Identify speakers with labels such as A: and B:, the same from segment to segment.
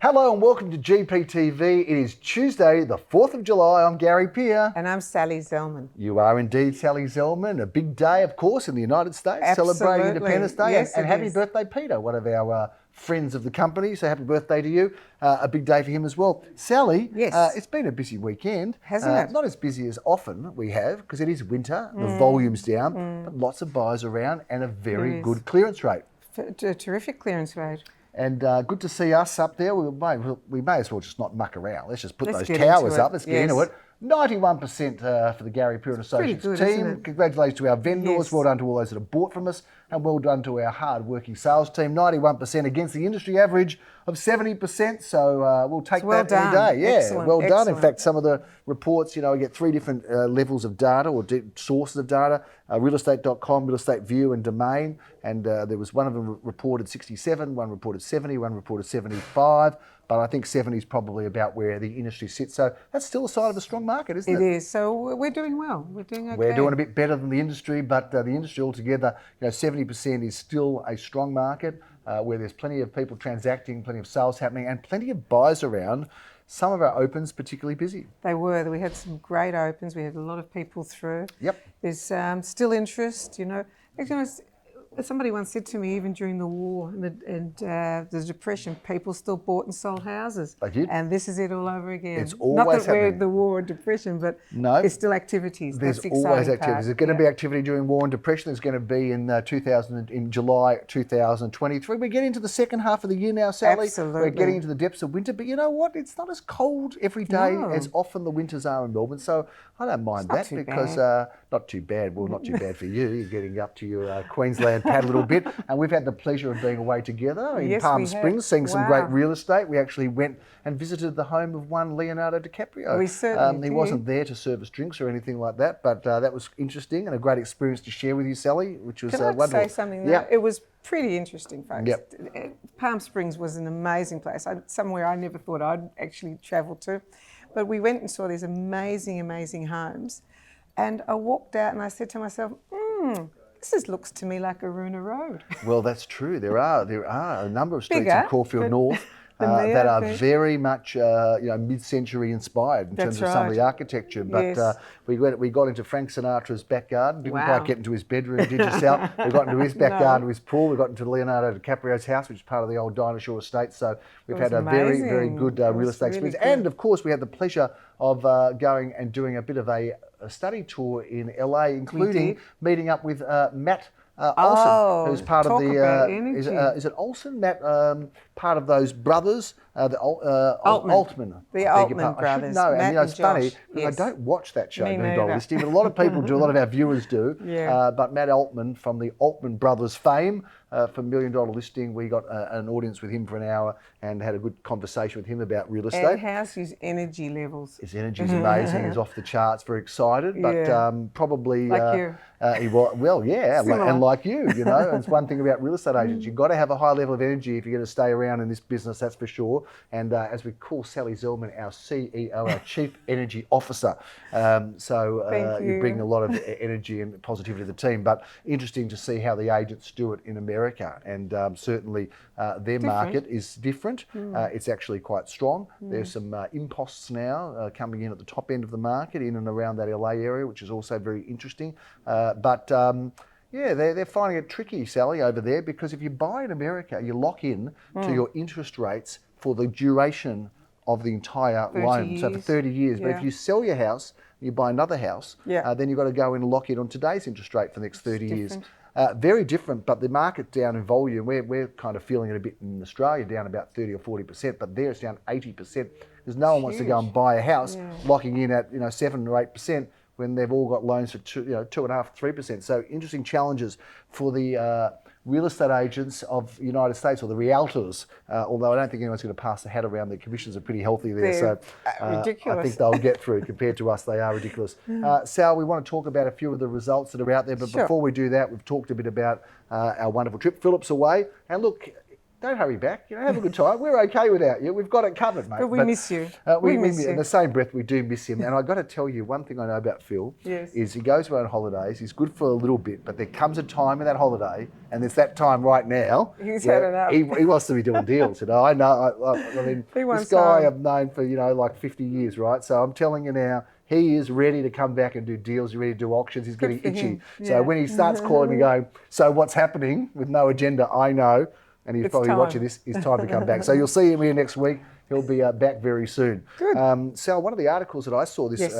A: Hello and welcome to GPTV. It is Tuesday, the 4th of July. I'm Gary Peer.
B: And I'm Sally Zellman.
A: You are indeed Sally Zellman. A big day, of course, in the United States,
B: Absolutely.
A: celebrating Independence Day.
B: Yes,
A: and happy birthday, Peter, one of our friends of the company. So happy birthday to you. A big day for him as well. Sally,
B: yes.
A: It's been a busy weekend.
B: Hasn't it?
A: Not as busy as often we have, because it is winter, the volume's down, but lots of buyers around and a very good clearance rate.
B: A terrific clearance rate.
A: And good to see us up there. We may as well just not muck around. Let's just put those
B: get
A: towers
B: into
A: up. Let's get into it. 91% for the Gary Peer and Associates
B: good,
A: team.
B: isn't it?
A: Congratulations to our vendors.
B: Yes.
A: Well done to all those that have bought from us. And well done to our hard-working sales team. 91% against the industry average of 70%. So we'll take that any day. Yeah,
B: excellent,
A: well done.
B: excellent.
A: In fact, some of the reports, we get three different levels of data or sources of data. Realestate.com, Real Estate View and Domain. And there was one of them reported 67, one reported 70, one reported 75. But I think 70 is probably about where the industry sits. So that's still a sign of a strong market, isn't it?
B: It is. So we're doing well. We're doing okay.
A: We're doing a bit better than the industry, but the industry altogether, 70% is still a strong market where there's plenty of people transacting, plenty of sales happening, and plenty of buyers around. Some of our opens particularly busy.
B: They were. We had some great opens. We had a lot of people through.
A: Yep.
B: There's still interest, Somebody once said to me, even during the war and the Depression, people still bought and sold houses.
A: They did.
B: And this is it all over again.
A: It's always
B: Not that we're
A: happening.
B: the war or depression, but there's still activities.
A: There's
B: That's the
A: always
B: exciting
A: activities.
B: part.
A: There's going to be activity during war and depression. There's going to be in July 2023. We're getting into the second half of the year now, Sally.
B: Absolutely.
A: We're getting into the depths of winter, but you know what? It's not as cold every day as often the winters are in Melbourne. So I don't mind that because not too bad. Well, not too bad for you. You're getting up to your Queensland pad a little bit. And we've had the pleasure of being away together in Palm Springs, seeing some great real estate. We actually went and visited the home of one Leonardo DiCaprio.
B: We certainly
A: He wasn't there to serve us drinks or anything like that, but that was interesting and a great experience to share with you, Sally, which was wonderful.
B: Can I say something?
A: Yeah.
B: It was pretty interesting, folks.
A: Yep.
B: Palm Springs was an amazing place, somewhere I never thought I'd actually travel to. But we went and saw these amazing, amazing homes. And I walked out and I said to myself, this looks to me like Aruna Road.
A: Well, that's true. There are a number of streets in Caulfield North that are very much mid-century inspired in terms of some of the architecture. But we got into Frank Sinatra's back garden. Didn't quite get into his bedroom, did yourself? We got into his back garden, his pool. We got into Leonardo DiCaprio's house, which is part of the old dinosaur estate. So we've had a very, very good real estate experience. Good. And of course, we had the pleasure of going and doing a bit of a study tour in LA, including meeting up with Matt Olson, who's part of the is it Olson? Matt, part of those brothers, the Altman.
B: The Altman brothers.
A: I should know,
B: Matt
A: and it's funny
B: because
A: I don't watch that show, Million Dollar Listing, but a lot of people do. A lot of our viewers do. But Matt Altman from the Altman brothers fame. For $1 Million Listing, we got an audience with him for an hour and had a good conversation with him about real estate.
B: And how's his energy levels?
A: His energy is amazing. He's off the charts, very excited, but probably
B: like you.
A: He was and like you, And it's one thing about real estate agents. You've got to have a high level of energy if you're going to stay around in this business. That's for sure. And as we call Sally Zellman, our CEO, our Chief Energy Officer, you bring a lot of energy and positivity to the team. But interesting to see how the agents do it in America, and certainly their market is different. It's actually quite strong. There's some imposts now coming in at the top end of the market, in and around that LA area, which is also very interesting. They're finding it tricky, Sally, over there, because if you buy in America, you lock in to your interest rates for the duration of the entire loan. So for 30 years. But if you sell your house, you buy another house, then you've got to go in and lock in on today's interest rate for the next 30 years. Very different, but the market's down in volume. We're kind of feeling it a bit in Australia, down about 30 or 40%, but there it's down 80%. Because no one wants to go and buy a house locking in at 7 or 8%. When they've all got loans for 2.5%, 3%. So interesting challenges for the real estate agents of the United States, or the realtors, although I don't think anyone's going to pass the hat around. The commissions are pretty healthy there.
B: They're
A: so
B: ridiculous.
A: I think they'll get through. Compared to us, they are ridiculous. Sal, we want to talk about a few of the results that are out there, but before we do that, we've talked a bit about our wonderful trip. Philip's away. And look, don't hurry back. Have a good time. We're okay without you. We've got it covered, mate.
B: But we miss you.
A: We
B: miss
A: you.
B: you.
A: In the same breath, we do miss him. And I've got to tell you, one thing I know about Phil is he goes away on holidays. He's good for a little bit, but there comes a time in that holiday, and there's that time right now.
B: He's had enough.
A: He wants to be doing deals. I know. I mean, this guy I've known for, like 50 years, right? So I'm telling you now, he is ready to come back and do deals. He's ready to do auctions. He's getting itchy. So when he starts calling me going, so what's happening with no agenda, I know. And he's probably watching this. It's time to come back. So you'll see him here next week. He'll be back very soon.
B: Good.
A: Sal, one of the articles that I saw this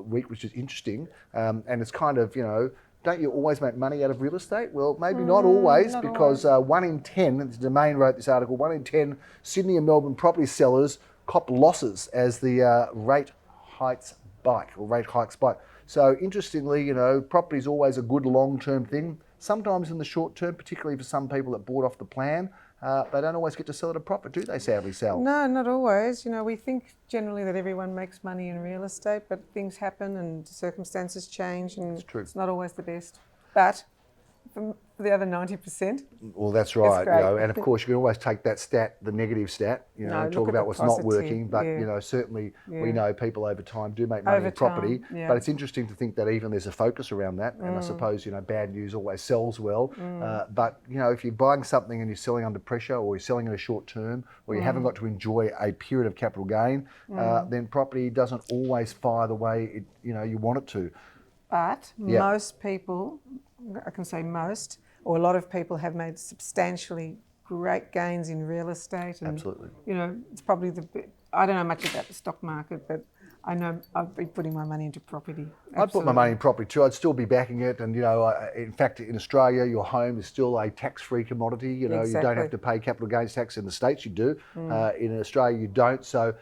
A: week, which is interesting, and it's kind of, don't you always make money out of real estate? Well, maybe not always, because 1 in 10, the Domain wrote this article, 1 in 10 Sydney and Melbourne property sellers cop losses as the rate hikes bite. So interestingly, property is always a good long-term thing. Sometimes in the short term, particularly for some people that bought off the plan, they don't always get to sell at a profit, do they, sadly, Sal?
B: No, not always. We think generally that everyone makes money in real estate, but things happen and circumstances change, and it's not always the best. But for the other 90%.
A: Well, that's right. And of course, you can always take that stat, the negative stat, and talk about what's not working. But certainly we know people over time do make money in property. But it's interesting to think that even there's a focus around that. And I suppose bad news always sells well. But if you're buying something and you're selling under pressure, or you're selling in a short term, or you haven't got to enjoy a period of capital gain, then property doesn't always fire the way you want it to.
B: But most people, I can say most, or a lot of people have made substantially great gains in real estate. And,
A: absolutely.
B: It's probably I don't know much about the stock market, but I know I've been putting my money into property. Absolutely.
A: I'd put my money in property too. I'd still be backing it. And, in fact, in Australia, your home is still a tax-free commodity. You don't have to pay capital gains tax. In the States, you do. In Australia, you don't. So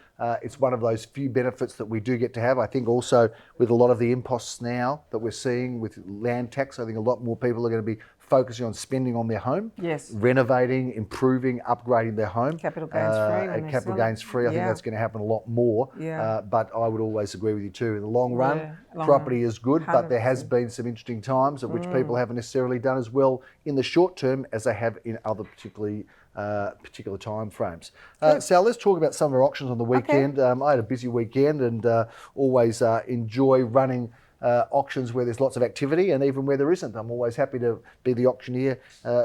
A: it's one of those few benefits that we do get to have. I think also with a lot of the imposts now that we're seeing with land tax, I think a lot more people are going to be focusing on spending on their home, renovating, improving, upgrading their home.
B: Capital gains free.
A: Capital gains free. I think that's going to happen a lot more. But I would always agree with you too. In the long run, property is good, 100%. But there has been some interesting times at which people haven't necessarily done as well in the short term as they have in other particular time frames. Sal, let's talk about some of our auctions on the weekend. I had a busy weekend and always enjoy running auctions where there's lots of activity, and even where there isn't. I'm always happy to be the auctioneer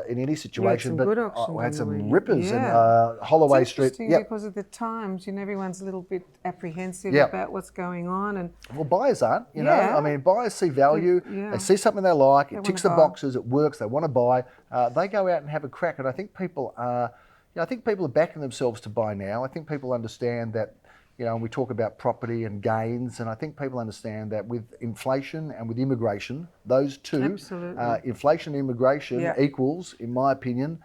A: in any situation.
B: But
A: good I had some rippers and Holloway Street.
B: It's interesting because of the times, everyone's a little bit apprehensive about what's going on. And
A: well, buyers aren't, I mean, buyers see value, they see something they like, it ticks the boxes, it works, they want to buy, they go out and have a crack. And I think people are backing themselves to buy now. I think people understand that, and we talk about property and gains, and I think people understand that with inflation and with immigration, those two, inflation and immigration equals, in my opinion,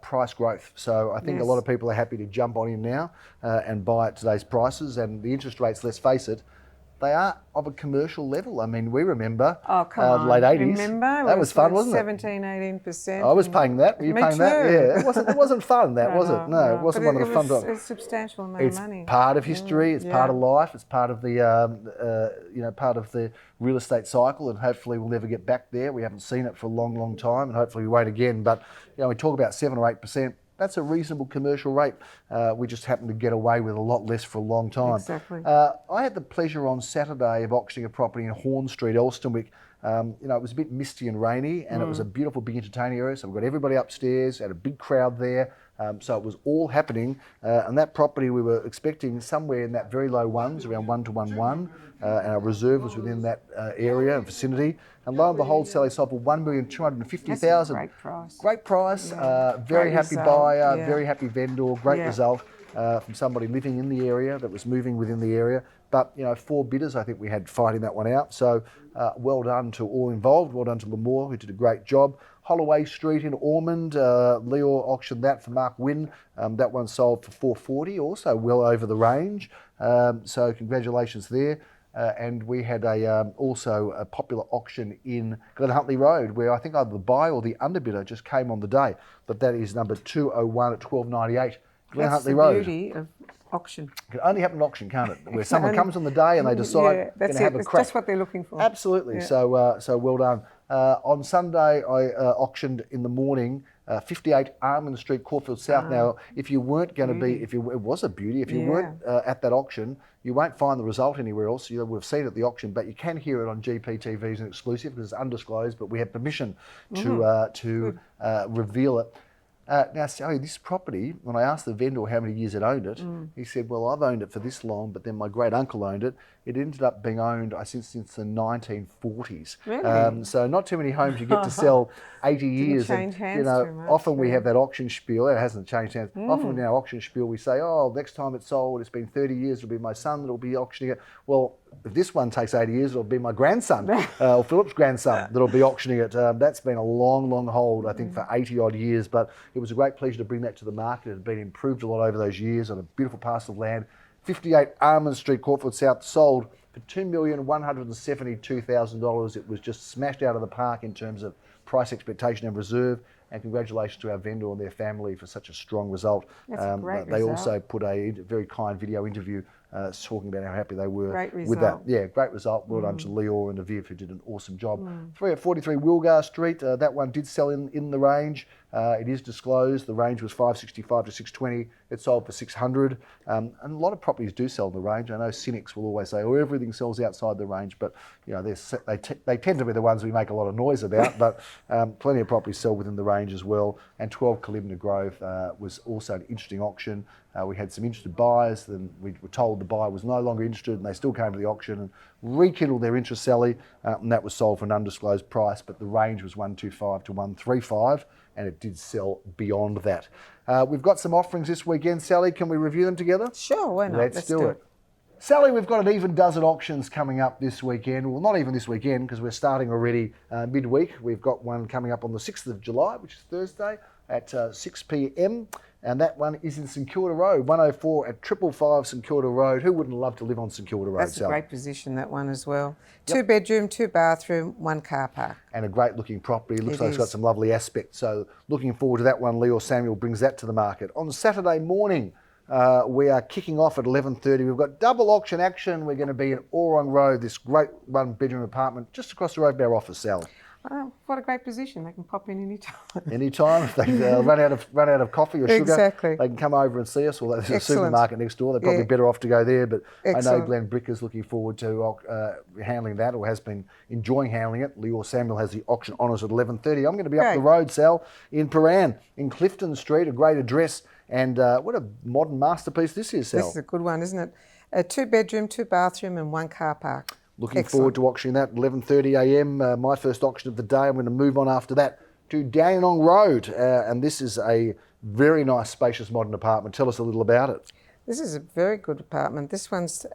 A: price growth. So I think a lot of people are happy to jump on in now and buy at today's prices, and the interest rates, let's face it, they are of a commercial level. I mean, we remember late 80s.
B: Remember?
A: That was fun, wasn't it?
B: 17, 18%.
A: I was paying that. Were you paying that? Yeah. It wasn't fun, was it? No, it wasn't one of the fun times.
B: It's a substantial amount of money.
A: It's part of history. It's part of life. It's part of the part of the real estate cycle, and hopefully we'll never get back there. We haven't seen it for a long, long time, and hopefully we won't again. But we talk about 7 or 8%. That's a reasonable commercial rate. We just happen to get away with a lot less for a long time.
B: Exactly.
A: I had the pleasure on Saturday of auctioning a property in Horn Street, Elsternwick. It was a bit misty and rainy, and it was a beautiful big entertaining area. So we've got everybody upstairs, had a big crowd there. So it was all happening. And that property we were expecting somewhere in that very low ones, around 1 to 1.1. And our reserve was within that area and vicinity. And lo and behold, Sally sold for $1,250,000.
B: That's a great price.
A: Great price. Very happy buyer, very happy vendor. Great result from somebody living in the area that was moving within the area. But 4 bidders, I think we had fighting that one out. So well done to all involved. Well done to Lamore, who did a great job. Holloway Street in Ormond, Leo auctioned that for Mark Wynn. That one sold for $440, also well over the range. So congratulations there. And we had also a popular auction in Glen Huntly Road, where I think either the buyer or the underbidder just came on the day. But that is number 201 at 1298 Glen Huntly Road.
B: That's the beauty of auction.
A: It can only happen at auction, can't it? Where someone comes on the day and they decide they're going to have a crack.
B: That's what they're looking for.
A: Absolutely. So well done. On Sunday, I auctioned in the morning 58 Almond Street, Caulfield South. Now, if you weren't going to be, it was a beauty. If you weren't at that auction, you won't find the result anywhere else. You would have seen it at the auction, but you can hear it on GPTV as an exclusive because it's undisclosed, but we have permission to reveal it. Now, Sally, this property, when I asked the vendor how many years it owned it, he said, well, I've owned it for this long, but then my great uncle owned it. It ended up being owned, I think, since the 1940s.
B: Really?
A: So not too many homes you get to sell 80 years.
B: Didn't change hands too much,
A: often we have that auction spiel. It hasn't changed hands. Often in our auction spiel, we say, oh, next time it's sold, it's been 30 years, it'll be my son that'll be auctioning it. Well, if this one takes 80 years, it'll be my grandson, or Philip's grandson, that'll be auctioning it. That's been a long, long hold, I think, for 80 odd years. But it was a great pleasure to bring that to the market. It had been improved a lot over those years on a beautiful parcel of land. 58 Almond Street, Caulfield South, sold for $2,172,000. It was just smashed out of the park in terms of price expectation and reserve. And congratulations to our vendor and their family for such a strong result.
B: That's a great
A: they
B: result.
A: also put a very kind video interview talking about how happy they were
B: Great
A: with that.
B: result.
A: Yeah, great result. Well done to Leor and Aviv, who did an awesome job. 3 at 43 Wilgar Street, that one did sell in the range. It is disclosed. The range was 565 to 620. It sold for 600. And a lot of properties do sell in the range. I know cynics will always say, oh, everything sells outside the range, but you know, they tend to be the ones we make a lot of noise about, but plenty of properties sell within the range as well. And 12 Kilda Grove was also an interesting auction. We had some interested buyers, then we were told the buyer was no longer interested, and they still came to the auction and rekindled their interest, Sally, and that was sold for an undisclosed price, but the range was 125 to 135, and it did sell beyond that. We've got some offerings this weekend, Sally. Can we review them together?
B: Sure, why not?
A: Let's do it. Sally, we've got an even dozen auctions coming up this weekend. Well, not even this weekend, because we're starting already midweek. We've got one coming up on the 6th of July, which is Thursday, at 6 p.m. And that one is in St Kilda Road, 104 at 555 St Kilda Road. Who wouldn't love to live on St Kilda Road,
B: That's
A: Sally?
B: a great position, that one as well. 2 bedroom, 2 bathroom, 1 car park.
A: And a great looking property. Looks like it's got some lovely aspects. So looking forward to that one. Leor Samuel brings that to the market. On Saturday morning, we are kicking off at 11:30. We've got double auction action. We're going to be in Ormond Road, this great 1 bedroom apartment just across the road from our office, Sally.
B: Oh, what a great position. They can pop in any time.
A: Anytime. If they run out of coffee or sugar,
B: Exactly.
A: they can come over and see us. Or there's a
B: Excellent.
A: supermarket next door. They're probably better off to go there. But I know
B: Excellent.
A: Glenn Bricker's looking forward to handling that, or has been enjoying handling it. Leor Samuel has the auction honours at 11:30. I'm going to be up the road, Sal, in Paran, in Clifton Street, a great address. And what a modern masterpiece this is, Sal.
B: This is a good one, isn't it? A 2 bedroom, 2 bathroom and 1 car park.
A: Looking forward to auctioning that, 11:30 a.m. My first auction of the day. I'm going to move on after that to Dandenong Road. And this is a very nice, spacious, modern apartment. Tell us a little about it.
B: This is a very good apartment. This one's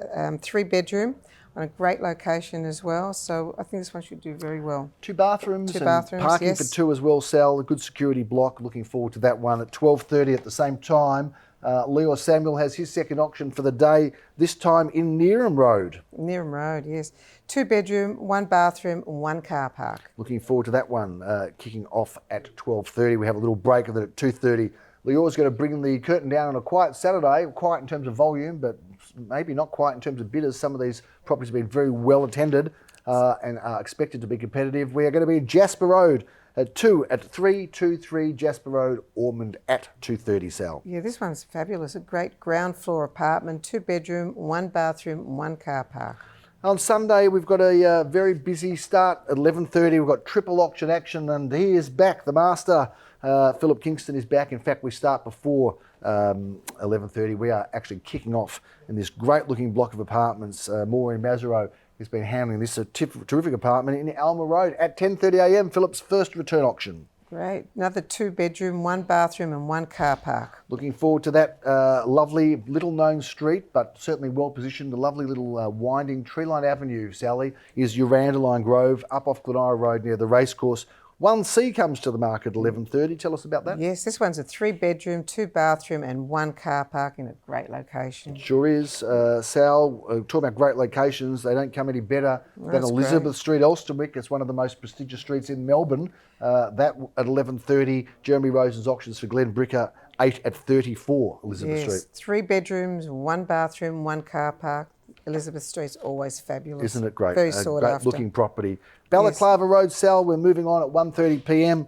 B: 3 bedroom on a great location as well. So I think this one should do very well.
A: 2 bathrooms,
B: 2
A: and
B: bathrooms,
A: parking
B: yes.
A: for 2 as well, Sal. A good security block. Looking forward to that one at 12:30 at the same time. Leor Samuel has his second auction for the day, this time in Nearham Road.
B: Nearham Road, yes. 2 bedroom, 1 bathroom, 1 car park.
A: Looking forward to that one, kicking off at 12:30. We have a little break of it at 2:30. Leor's going to bring the curtain down on a quiet Saturday, quiet in terms of volume, but maybe not quiet in terms of bidders. Some of these properties have been very well attended and are expected to be competitive. We are going to be in Jasper Road at 323 Jasper Road, Ormond at 2:30, Sal.
B: Yeah, this one's fabulous. A great ground floor apartment, 2 bedroom, 1 bathroom, 1 car park.
A: On Sunday, we've got a very busy start at 11:30. We've got triple auction action, and he is back. The master, Philip Kingston, is back. In fact, we start before 11:30. We are actually kicking off in this great-looking block of apartments. Maureen Mazzaro has been handling this terrific apartment in Almond Road at 10:30 a.m. Philip's first return auction.
B: Great. Another 2 bedroom, 1 bathroom and 1 car park.
A: Looking forward to that lovely, little-known street, but certainly well-positioned. A lovely little winding tree-lined avenue, Sally, is Urandalline Grove, up off Glenira Road near the racecourse. 1C comes to the market at 11:30. Tell us about that.
B: Yes, this one's a 3 bedroom, 2 bathroom and 1 car park in a great location.
A: Sure is. Sal, talking about great locations, they don't come any better than Elizabeth Street, Elsternwick. It's one of the most prestigious streets in Melbourne. That at 11:30, Jeremy Rosen's auctions for Glenn Bricker, 8 at 34 Elizabeth Street.
B: 3 bedrooms, 1 bathroom, 1 car park. Elizabeth Street's always fabulous.
A: Isn't it great?
B: Very sought
A: great
B: after.
A: looking property. Balaclava Road, Sal, we're moving on at 1:30 p.m.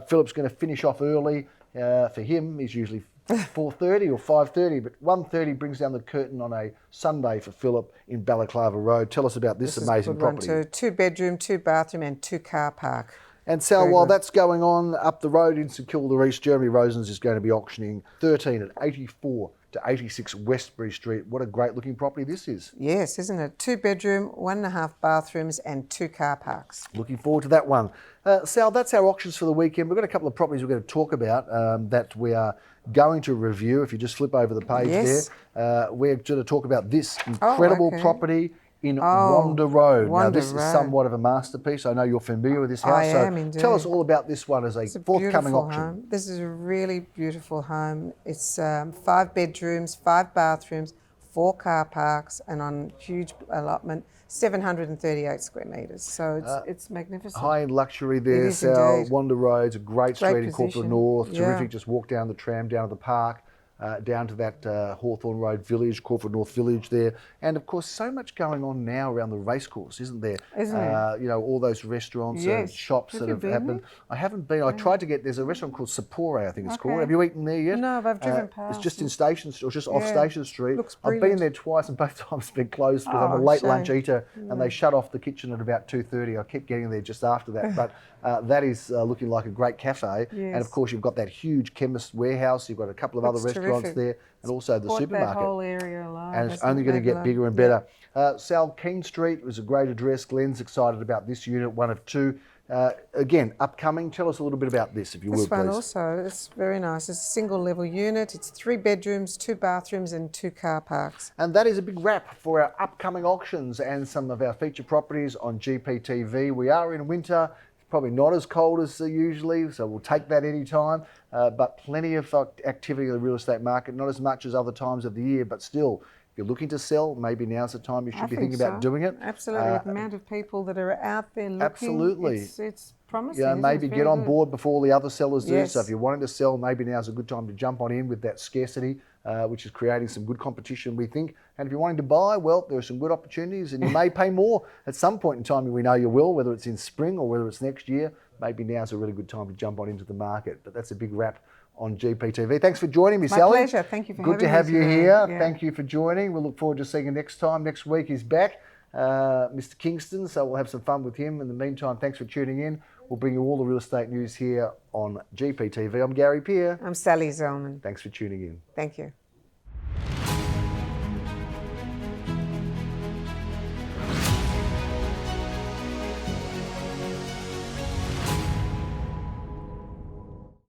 A: Philip's going to finish off early. For him, he's usually 4:30 or 5:30, but 1:30 brings down the curtain on a Sunday for Philip in Balaclava Road. Tell us about this amazing property.
B: One too. 2 bedroom, 2 bathroom and 2 car park.
A: And Sal, while that's going on, up the road in St Kilda East, Jeremy Rosens is going to be auctioning 13 at 84 to 86 Westbury Street. What a great looking property this is.
B: Yes, isn't it? 2 bedroom, 1.5 bathrooms and 2 car parks.
A: Looking forward to that one. Sal, that's our auctions for the weekend. We've got a couple of properties we're going to talk about that we are going to review. If you just flip over the page there, we're going to talk about this incredible property in Wanda Road. Now, this is somewhat of a masterpiece. I know you're familiar with this house.
B: I am indeed.
A: Tell us all about this one as a forthcoming auction.
B: Home. This is a really beautiful home. It's 5 bedrooms, 5 bathrooms, 4 car parks, and on huge allotment, 738 square metres. So it's magnificent.
A: High-end luxury there, Sal. Wanda Road's a great street in Caulfield North. Terrific. Just walk down the tram, down to the park. Down to that Hawthorne Road village, Caulfield North village there. And of course, so much going on now around the racecourse, isn't there?
B: Isn't there?
A: You know, all those restaurants and shops that have happened. I haven't been. I tried to get, there's a restaurant called Sapore, I think it's called. Have you eaten there yet?
B: No, but I've driven past.
A: It's just in Station Street, or just off Station Street.
B: Looks
A: I've been there twice and both times it's been closed because I'm a late lunch eater and they shut off the kitchen at about 2:30. I kept getting there just after that. But that is looking like a great cafe. And of course, you've got that huge chemist warehouse. You've got a couple of other restaurants there. And also the supermarket.
B: That whole area alone.
A: And it's only going to get bigger and better. Sal, Keene Street was a great address. Glenn's excited about this unit, one of 2. Again, upcoming. Tell us a little bit about this, if you will, please.
B: This one also, it's very nice. It's a single level unit. It's 3 bedrooms, 2 bathrooms and 2 car parks.
A: And that is a big wrap for our upcoming auctions and some of our feature properties on GPTV. We are in winter. Probably not as cold as usually, so we'll take that any time. But plenty of activity in the real estate market, not as much as other times of the year, but still, if you're looking to sell, maybe now's the time you should be thinking about doing it.
B: Absolutely, with the amount of people that are out there looking,
A: absolutely.
B: It's promising.
A: Yeah, maybe get on board before the other sellers do. So if you're wanting to sell, maybe now's a good time to jump on in with that scarcity, which is creating some good competition, we think. And if you're wanting to buy, well, there are some good opportunities and you may pay more at some point in time. We know you will, whether it's in spring or whether it's next year. Maybe now's a really good time to jump on into the market. But that's a big wrap on GPTV. Thanks for joining me, Sally.
B: My pleasure. Thank you for having me.
A: Good to have you here. Thank you for joining. We'll look forward to seeing you next time. Next week he's back, Mr. Kingston, so we'll have some fun with him. In the meantime, thanks for tuning in. We'll bring you all the real estate news here on GPTV. I'm Gary Peer.
B: I'm Sally Zellman.
A: Thanks for tuning in.
B: Thank you.